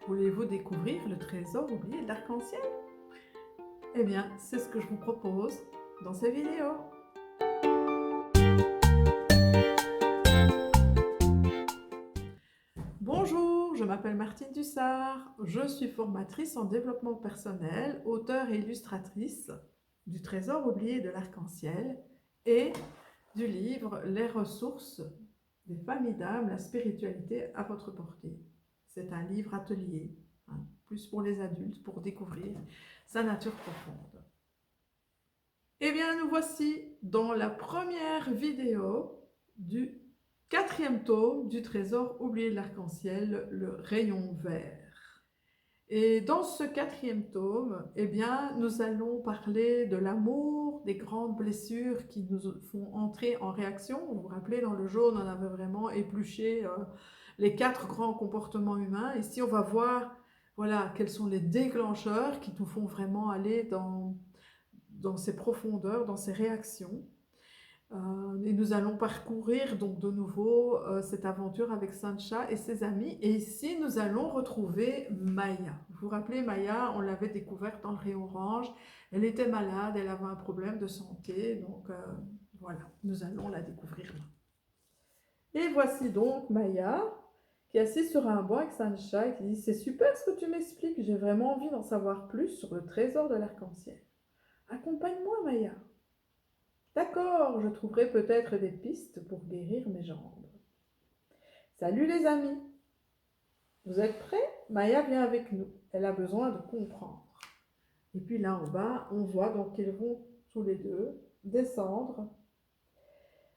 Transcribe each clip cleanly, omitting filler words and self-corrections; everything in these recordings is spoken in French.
Voulez-vous découvrir le trésor oublié de l'arc-en-ciel? Eh bien, c'est ce que je vous propose dans cette vidéo. Bonjour, je m'appelle Martine Dussard, je suis formatrice en développement personnel, auteure et illustratrice du trésor oublié de l'arc-en-ciel et du livre Les ressources des familles d'âme, la spiritualité à votre portée. C'est un livre atelier, plus pour les adultes, pour découvrir sa nature profonde. Eh bien, nous voici dans la première vidéo du 4e tome du trésor oublié de l'arc-en-ciel, le rayon vert. Et dans ce 4e tome, eh bien, nous allons parler de l'amour, des grandes blessures qui nous font entrer en réaction. Vous vous rappelez, dans le jaune, on avait vraiment épluché les 4 grands comportements humains. Ici, on va voir voilà, quels sont les déclencheurs qui nous font vraiment aller dans ces profondeurs, dans ces réactions. Et nous allons parcourir donc de nouveau cette aventure avec Sancha et ses amis. Et ici, nous allons retrouver Maya. Vous vous rappelez, Maya, on l'avait découverte dans le rayon orange. Elle était malade, elle avait un problème de santé. Donc voilà, nous allons la découvrir là. Et voici donc Maya qui est assise sur un banc avec Sancha et qui dit « C'est super ce que tu m'expliques, j'ai vraiment envie d'en savoir plus sur le trésor de l'arc-en-ciel. Accompagne-moi, Maya. » D'accord, je trouverai peut-être des pistes pour guérir mes jambes. Salut les amis. Vous êtes prêts? Maya vient avec nous. Elle a besoin de comprendre. Et puis là en bas, on voit donc qu'ils vont tous les deux descendre.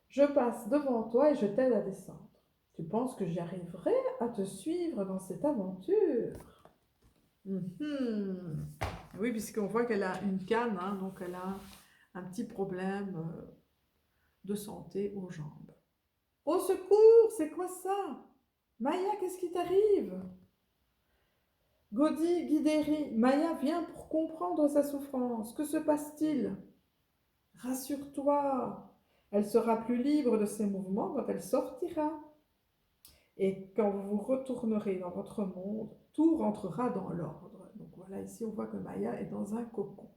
Je passe devant toi et je t'aide à descendre. Tu penses que j'arriverai à te suivre dans cette aventure? Oui, puisqu'on voit qu'elle a une canne, donc elle a un petit problème de santé aux jambes. Au secours, c'est quoi ça? Maya, qu'est-ce qui t'arrive? Gaudi, Guideri, Maya vient pour comprendre sa souffrance. Que se passe-t-il? Rassure-toi, elle sera plus libre de ses mouvements quand elle sortira. Et quand vous retournerez dans votre monde, tout rentrera dans l'ordre. Donc voilà, ici on voit que Maya est dans un cocon.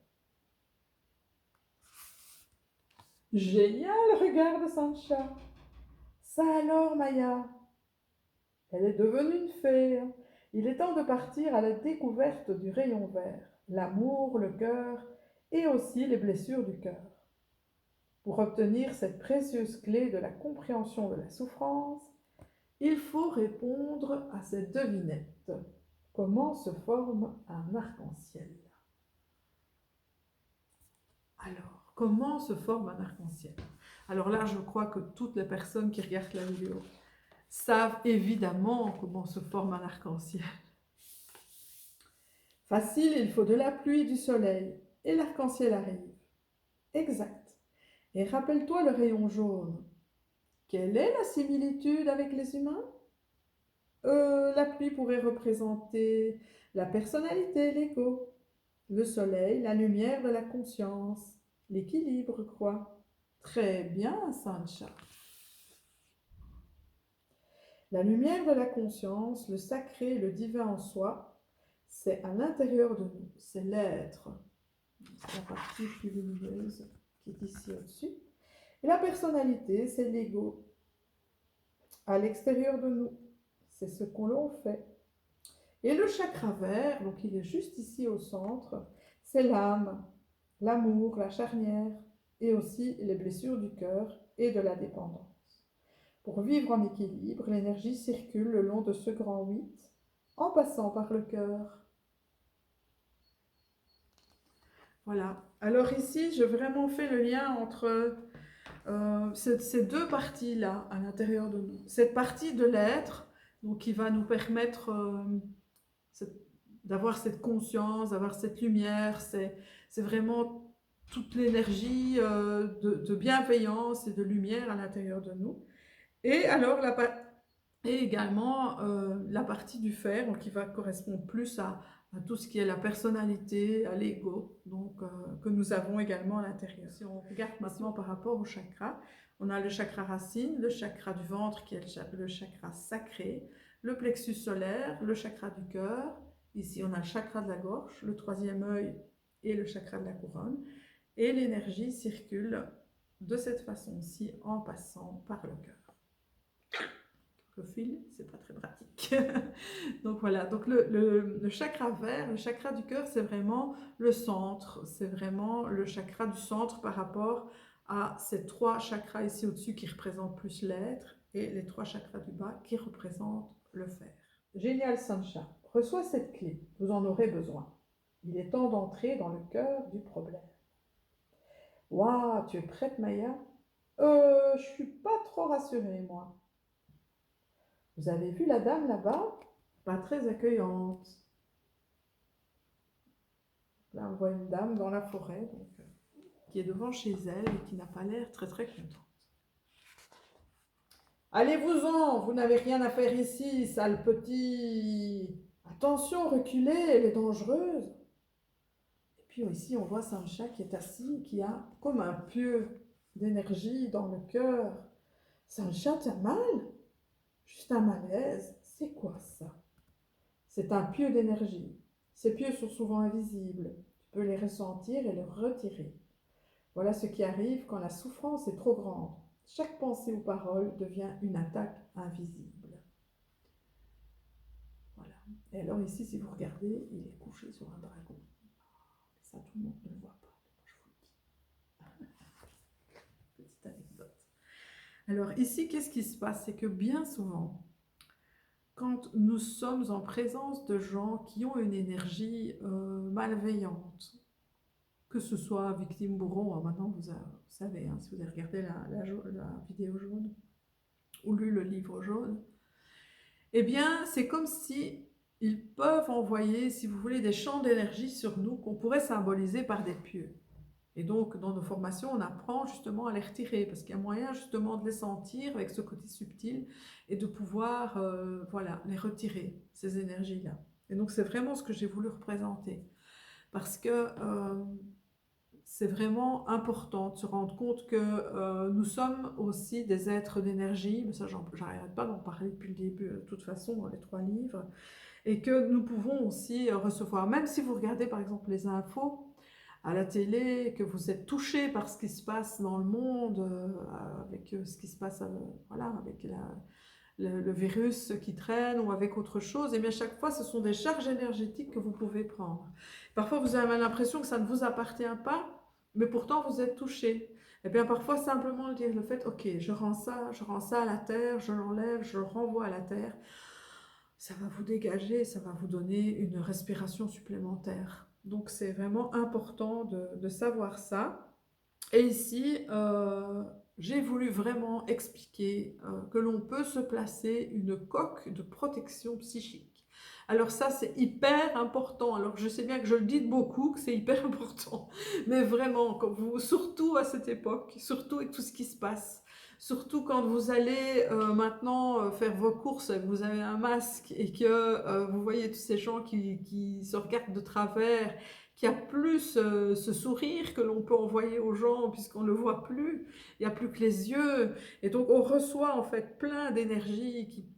Génial, regarde Sancha. Ça alors, Maya? Elle est devenue une fée. Il est temps de partir à la découverte du rayon vert, l'amour, le cœur et aussi les blessures du cœur. Pour obtenir cette précieuse clé de la compréhension de la souffrance, il faut répondre à cette devinette. Comment se forme un arc-en-ciel? Alors, comment se forme un arc-en-ciel? Alors là, je crois que toutes les personnes qui regardent la vidéo savent évidemment comment se forme un arc-en-ciel. Facile, il faut de la pluie et du soleil, et l'arc-en-ciel arrive. Exact. Et rappelle-toi le rayon jaune. Quelle est la similitude avec les humains? La pluie pourrait représenter la personnalité, l'ego. Le soleil, la lumière de la conscience, l'équilibre, quoi. Très bien, Sancha. La lumière de la conscience, le sacré, le divin en soi, c'est à l'intérieur de nous, c'est l'être. C'est la partie plus lumineuse qui est ici au-dessus. Et la personnalité, c'est l'ego. À l'extérieur de nous, c'est ce qu'on l'on fait. Et le chakra vert, donc il est juste ici au centre, c'est l'âme, l'amour, la charnière, et aussi les blessures du cœur et de la dépendance. Pour vivre en équilibre, l'énergie circule le long de ce grand 8, en passant par le cœur. Voilà. Alors ici, j'ai vraiment fait le lien entre ces deux parties-là à l'intérieur de nous. Cette partie de l'être, donc qui va nous permettre d'avoir cette conscience, d'avoir cette lumière, c'est vraiment toute l'énergie de bienveillance et de lumière à l'intérieur de nous. Et alors, et également la partie du fer, donc qui va correspondre plus à tout ce qui est la personnalité, à l'ego, donc que nous avons également à l'intérieur. Si on regarde maintenant par rapport au chakra, on a le chakra racine, le chakra du ventre qui est le chakra sacré, le plexus solaire, le chakra du cœur. Ici, on a le chakra de la gorge, le troisième œil et le chakra de la couronne. Et l'énergie circule de cette façon-ci en passant par le cœur. Le fil, c'est pas très pratique. Donc voilà, donc le chakra vert, le chakra du cœur, c'est vraiment le centre, c'est vraiment le chakra du centre par rapport à ces trois chakras ici au-dessus qui représentent plus l'être et les trois chakras du bas qui représentent le fer. Génial Sancha, reçois cette clé, vous en aurez besoin. Il est temps d'entrer dans le cœur du problème. Waouh, tu es prête Maya? Je suis pas trop rassurée moi. Vous avez vu la dame là-bas? Pas très accueillante. Là, on voit une dame dans la forêt, donc, qui est devant chez elle et qui n'a pas l'air très très contente. Allez-vous-en, vous n'avez rien à faire ici, sale petit. Attention, reculez, elle est dangereuse. Et puis ici, on voit Sancha qui est assis, qui a comme un pieu d'énergie dans le cœur. Sancha, t'as mal? Juste un malaise, c'est quoi ça? C'est un pieu d'énergie. Ces pieux sont souvent invisibles. Tu peux les ressentir et les retirer. Voilà ce qui arrive quand la souffrance est trop grande. Chaque pensée ou parole devient une attaque invisible. Voilà. Et alors ici, si vous regardez, il est couché sur un dragon. Ça, tout le monde ne le voit pas. Je vous le dis. Petite anecdote. Alors ici, qu'est-ce qui se passe? C'est que bien souvent, quand nous sommes en présence de gens qui ont une énergie malveillante, que ce soit victime bourreau, hein, maintenant vous savez, hein, si vous avez regardé la vidéo jaune ou lu le livre jaune, eh bien c'est comme si ils peuvent envoyer, si vous voulez, des champs d'énergie sur nous qu'on pourrait symboliser par des pieux. Et donc, dans nos formations, on apprend justement à les retirer, parce qu'il y a moyen justement de les sentir avec ce côté subtil et de pouvoir voilà, les retirer, ces énergies-là. Et donc, c'est vraiment ce que j'ai voulu représenter. Parce que c'est vraiment important de se rendre compte que nous sommes aussi des êtres d'énergie, mais ça, j'arrête pas d'en parler depuis le début, de toute façon, dans les 3 livres, et que nous pouvons aussi recevoir, même si vous regardez par exemple les infos, à la télé, que vous êtes touché par ce qui se passe dans le monde, avec ce qui se passe voilà, avec le virus qui traîne ou avec autre chose, et bien chaque fois ce sont des charges énergétiques que vous pouvez prendre. Parfois vous avez l'impression que ça ne vous appartient pas, mais pourtant vous êtes touché. Et bien parfois simplement dire le fait, ok, je rends ça à la terre, je l'enlève, je le renvoie à la terre, ça va vous dégager, ça va vous donner une respiration supplémentaire. Donc c'est vraiment important de savoir ça. Et ici, j'ai voulu vraiment expliquer que l'on peut se placer une coque de protection psychique. Alors ça, c'est hyper important. Alors je sais bien que je le dis beaucoup, que c'est hyper important. Mais vraiment, quand vous, surtout à cette époque, surtout avec tout ce qui se passe, surtout quand vous allez maintenant faire vos courses, et que vous avez un masque et que vous voyez tous ces gens qui se regardent de travers, qu'il n'y a plus ce sourire que l'on peut envoyer aux gens puisqu'on ne le voit plus, il n'y a plus que les yeux. Et donc on reçoit en fait plein d'énergie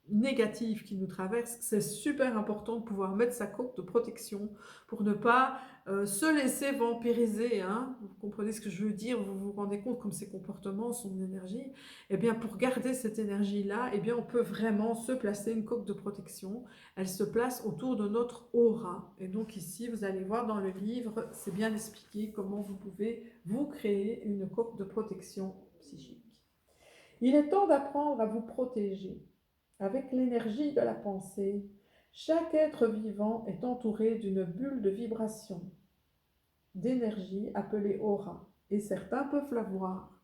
négative qui nous traverse. C'est super important de pouvoir mettre sa coque de protection pour ne pas se laisser vampiriser. Hein. Vous comprenez ce que je veux dire? Vous vous rendez compte comme ces comportements sont d'énergie? Eh bien, pour garder cette énergie-là, eh bien, on peut vraiment se placer une coque de protection. Elle se place autour de notre aura. Et donc ici, vous allez voir dans le livre, c'est bien expliqué comment vous pouvez vous créer une coque de protection psychique. Il est temps d'apprendre à vous protéger. Avec l'énergie de la pensée, chaque être vivant est entouré d'une bulle de vibration, d'énergie appelée aura, et certains peuvent la voir.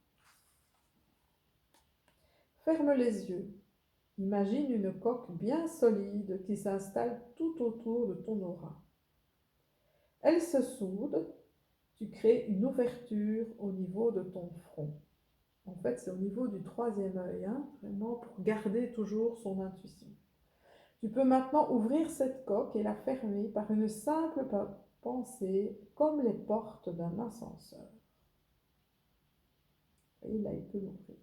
Ferme les yeux. Imagine une coque bien solide qui s'installe tout autour de ton aura. Elle se soude, tu crées une ouverture au niveau de ton front. En fait, c'est au niveau du 3e œil, hein, vraiment pour garder toujours son intuition. Tu peux maintenant ouvrir cette coque et la fermer par une simple pensée, comme les portes d'un ascenseur. Et là, il peut l'ouvrir.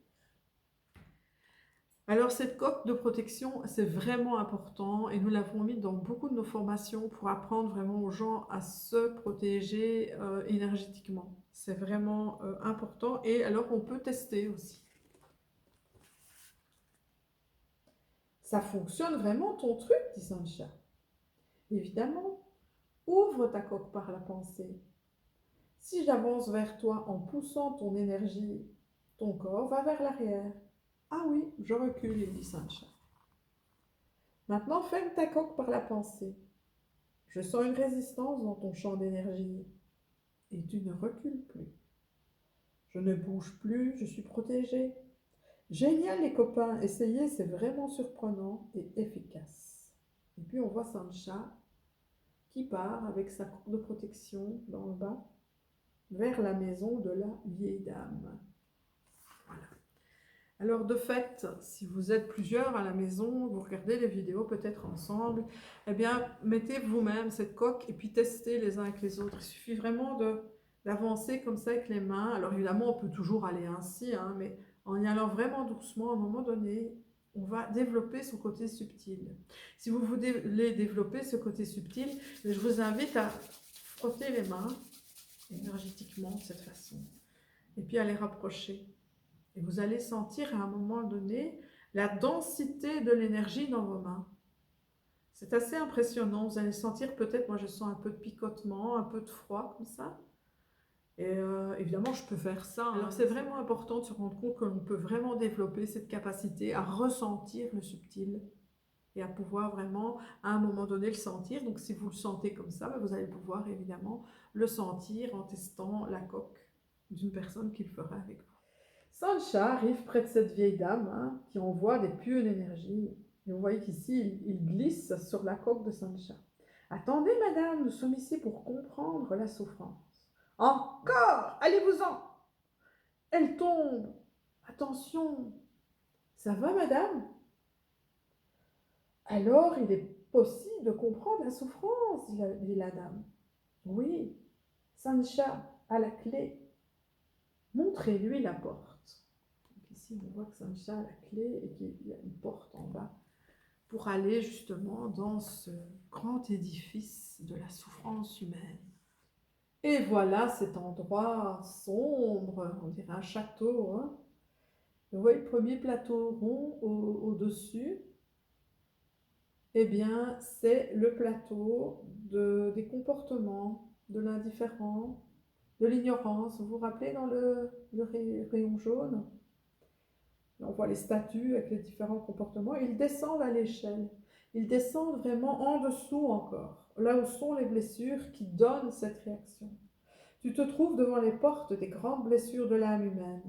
Alors cette coque de protection, c'est vraiment important et nous l'avons mis dans beaucoup de nos formations pour apprendre vraiment aux gens à se protéger énergétiquement. C'est vraiment important et alors on peut tester aussi. Ça fonctionne vraiment ton truc, dit Sancha. Évidemment, ouvre ta coque par la pensée. Si j'avance vers toi en poussant ton énergie, ton corps va vers l'arrière. Ah oui, je recule, dit Sancha. Maintenant, ferme ta coque par la pensée. Je sens une résistance dans ton champ d'énergie et tu ne recules plus. Je ne bouge plus, je suis protégée. Génial les copains, essayez, c'est vraiment surprenant et efficace. Et puis on voit Sancha qui part avec sa coque de protection dans le bas vers la maison de la vieille dame. Voilà. Alors de fait, si vous êtes plusieurs à la maison, vous regardez les vidéos peut-être ensemble, eh bien mettez vous-même cette coque et puis testez les uns avec les autres. Il suffit vraiment d'avancer comme ça avec les mains. Alors évidemment, on peut toujours aller ainsi, hein, mais en y allant vraiment doucement, à un moment donné, on va développer son côté subtil. Si vous voulez développer ce côté subtil, je vous invite à frotter les mains énergétiquement de cette façon et puis à les rapprocher. Et vous allez sentir à un moment donné la densité de l'énergie dans vos mains. C'est assez impressionnant. Vous allez sentir peut-être, moi je sens un peu de picotement, un peu de froid comme ça. Et évidemment, je peux faire ça. Alors c'est vraiment important de se rendre compte que l'on peut vraiment développer cette capacité à ressentir le subtil et à pouvoir vraiment, à un moment donné, le sentir. Donc si vous le sentez comme ça, vous allez pouvoir évidemment le sentir en testant la coque d'une personne qui le fera avec vous. Sancha arrive près de cette vieille dame hein, qui envoie des pieux d'énergie. Et vous voyez qu'ici, il glisse sur la coque de Sancha. Attendez, madame, nous sommes ici pour comprendre la souffrance. Encore, allez-vous-en. Elle tombe. Attention. Ça va, madame? Alors, il est possible de comprendre la souffrance, dit la dame. Oui, Sancha a la clé. Montrez-lui la porte. Ici, on voit que Sancha a la clé et qu'il y a une porte en bas pour aller justement dans ce grand édifice de la souffrance humaine. Et voilà cet endroit sombre, on dirait un château. Hein. Vous voyez le premier plateau rond au-dessus. Eh bien, c'est le plateau des comportements, de l'indifférence, de l'ignorance. Vous vous rappelez dans le rayon jaune? On voit les statues avec les différents comportements. Ils descendent à l'échelle. Ils descendent vraiment en dessous encore, là où sont les blessures qui donnent cette réaction. Tu te trouves devant les portes des grandes blessures de l'âme humaine,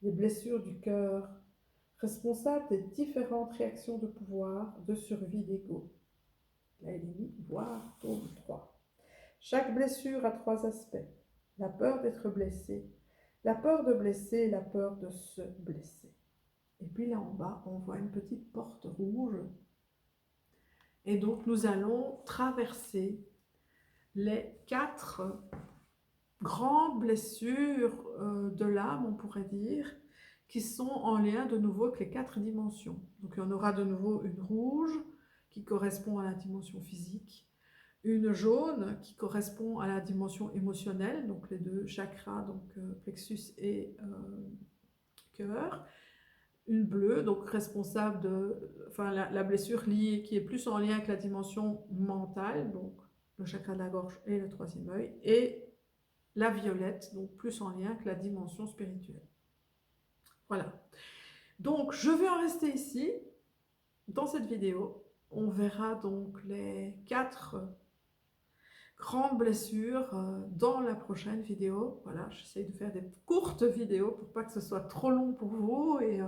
les blessures du cœur, responsables des différentes réactions de pouvoir, de survie d'ego. Là, il est mis, voire tome 3. Chaque blessure a 3 aspects. La peur d'être blessé, la peur de blesser et la peur de se blesser. Et puis là en bas, on voit une petite porte rouge. Et donc nous allons traverser les 4 grandes blessures de l'âme, on pourrait dire, qui sont en lien de nouveau avec les 4 dimensions. Donc il y en aura de nouveau une rouge qui correspond à la dimension physique, une jaune qui correspond à la dimension émotionnelle, donc les 2 chakras, donc plexus et cœur, une bleue, donc responsable de la blessure liée, qui est plus en lien avec la dimension mentale, donc le chakra de la gorge et le 3e œil, et la violette, donc plus en lien avec la dimension spirituelle. Voilà. Donc, je vais en rester ici, dans cette vidéo. On verra donc les 4 grandes blessures dans la prochaine vidéo. Voilà, j'essaie de faire des courtes vidéos pour pas que ce soit trop long pour vous et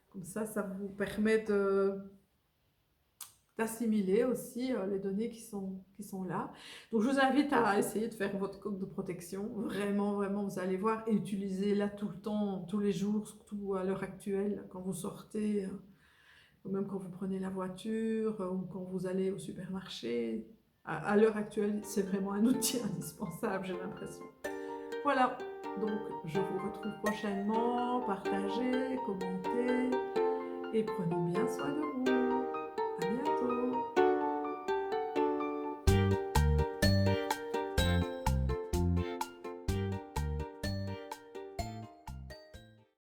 comme ça vous permet d'assimiler aussi les données qui sont là. Donc je vous invite à essayer de faire votre coque de protection. Vraiment, vraiment, vous allez voir et utilisez-la tout le temps, tous les jours, surtout à l'heure actuelle, quand vous sortez, ou même quand vous prenez la voiture, ou quand vous allez au supermarché. À l'heure actuelle, c'est vraiment un outil indispensable, j'ai l'impression. Voilà, donc je vous retrouve prochainement. Partagez, commentez. et prenez bien soin de vous.